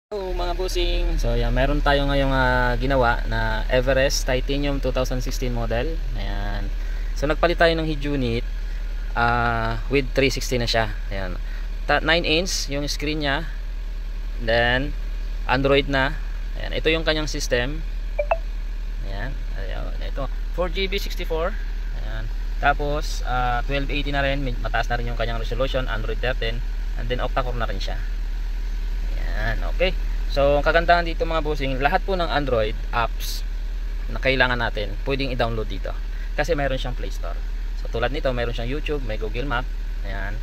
Hello mga busing. So yan, meron tayo ngayong ginawa na Everest Titanium 2016 model. Ayan. So nagpalit tayo ng head unit with 360 na siya. Ayan. 9" yung screen niya. Then Android na. Ayan, ito yung kanyang system. Ayan. Ayan. Ito 4GB 64. Ayan. Tapos 1280 na rin, mataas na rin yung kanyang resolution, Android 13, and then octa-core na rin siya. Ayan, okay. So, ang kagandahan dito mga bossing, lahat po ng Android apps na kailangan natin, pwedeng i-download dito. Kasi mayroon siyang Play Store. So, tulad nito, mayroon siyang YouTube, may Google Map, ayan,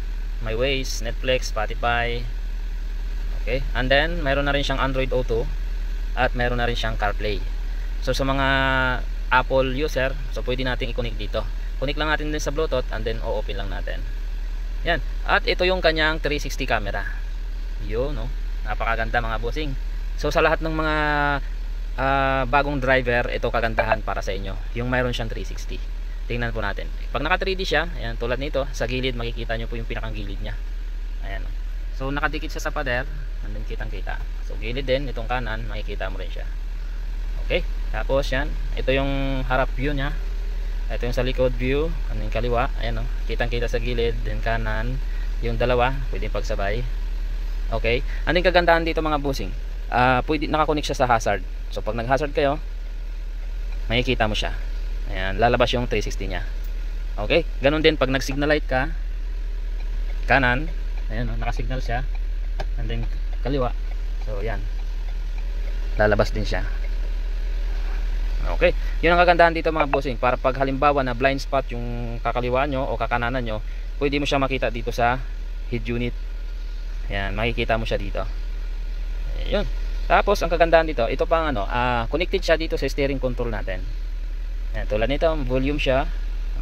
may Waze, Netflix, Spotify. Okay? And then, mayroon na rin siyang Android Auto at mayroon na rin siyang CarPlay. So, sa mga Apple user, so pwede natin i-connect dito. Connect lang natin din sa Bluetooth and then o-open lang natin. Yan. At ito yung kanyang 360 camera. Yun, no? Napakaganda mga bossing. So sa lahat ng mga bagong driver, ito kagandahan para sa inyo, yung mayroon siyang 360. Tingnan po natin. Pag naka 3D siya, ayan, tulad nito, sa gilid makikita nyo po yung pinakang gilid nya. Ayan. So nakadikit siya sa pader, andun kitang kita. So gilid din, itong kanan, makikita mo rin siya. Okay. Tapos yan, ito yung harap view nya. Ito yung sa likod view, ano yung kaliwa. Ayan, kitang kita sa gilid, then kanan. Yung dalawa, pwedeng pagsabay. Okay, ano yung kagandahan dito mga bossing, pwede nakakonect siya sa hazard. So pag nag hazard kayo, makikita mo siya. Ayan, lalabas yung 360 nya. Okay, ganun din pag nag signal light ka kanan, ayan, nakasignal siya, and then kaliwa, so yan, lalabas din siya. Okay, yun ang kagandahan dito mga bossing, para pag halimbawa na blind spot yung kakaliwa nyo o kakananan nyo, pwede mo siya makita dito sa head unit. Ayan, makikita mo siya dito. Ayun. Tapos ang kagandahan dito, ito pang connected siya dito sa steering control natin. Ayan, tulad nito, volume siya.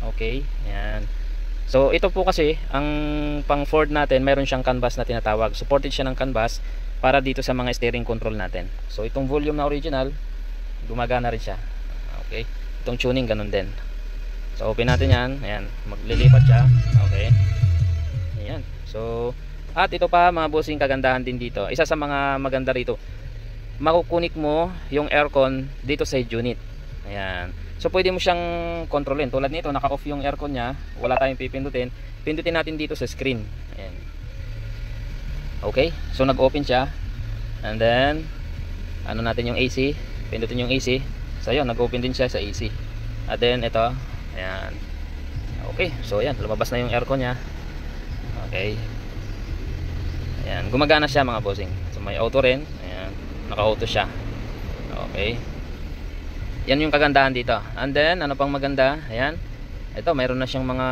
Okay, ayan. So ito po kasi ang pang Ford natin, meron siyang canvas na tinatawag. Supported siya ng canvas para dito sa mga steering control natin. So itong volume na original, gumagana rin siya. Okay. Itong tuning ganun din. So open natin 'yan. Ayan, maglilipat siya. Okay. Ayan. So at ito pa mga bossing, kagandahan din dito, isa sa mga maganda rito, makukunik mo yung aircon dito sa head unit. Ayan. So pwede mo siyang kontrolin. Tulad nito, naka-off yung aircon nya, wala tayong pipindutin. Pindutin natin dito sa screen. Ayan. Okay. So nag-open siya. And then ano natin yung AC, pindutin yung AC. So yun, nag-open din siya sa AC. At then ito, ayan. Okay. So ayan, lumabas na yung aircon nya. Okay. Ayan, gumagana siya mga bossing. So may auto rin. Ayan, naka-auto siya. Okay. Yan yung kagandahan dito. And then, ano pang maganda? Ayan. Ito, mayroon na siyang mga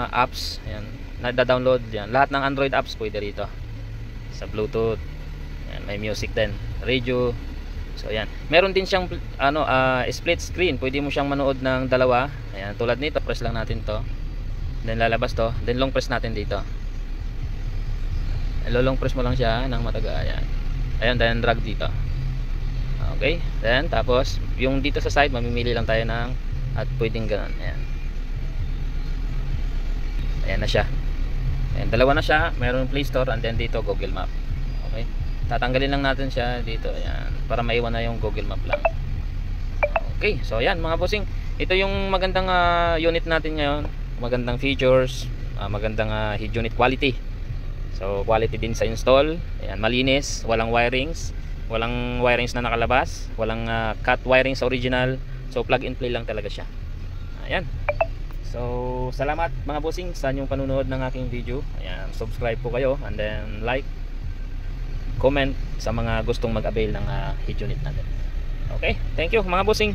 apps. Ayan, na-download. Yan. Lahat ng Android apps pwede rito. Sa Bluetooth. Ayan, may music din. Radio. So, ayan. Meron din siyang split screen. Pwede mo siyang manood ng dalawa. Ayan, tulad nito. Press lang natin to. Then lalabas to. Then long press natin dito. Lolong press mo lang siya ng matagal. Ayan. Ayan, then drag dito. Okay. Then tapos yung dito sa side, mamimili lang tayo ng at pwedeng ganun. Ayan. Ayan na siya. Ayan, dalawa na siya. Meron Play Store and then dito Google Map. Okay. Tatanggalin lang natin siya dito. Ayan. Para maiwan na yung Google Map lang. Okay. So ayan mga bossing. Ito yung magandang unit natin ngayon. Magandang features. Magandang head unit quality. So quality din sa install. Ayan, malinis, walang wirings na nakalabas, walang cut wiring sa original. So plug and play lang talaga siya. Ayan. So salamat mga bossing sa inyong panunood ng aking video. Ayan, subscribe po kayo and then like, comment sa mga gustong mag-avail ng head unit natin. Okay, thank you mga bossing.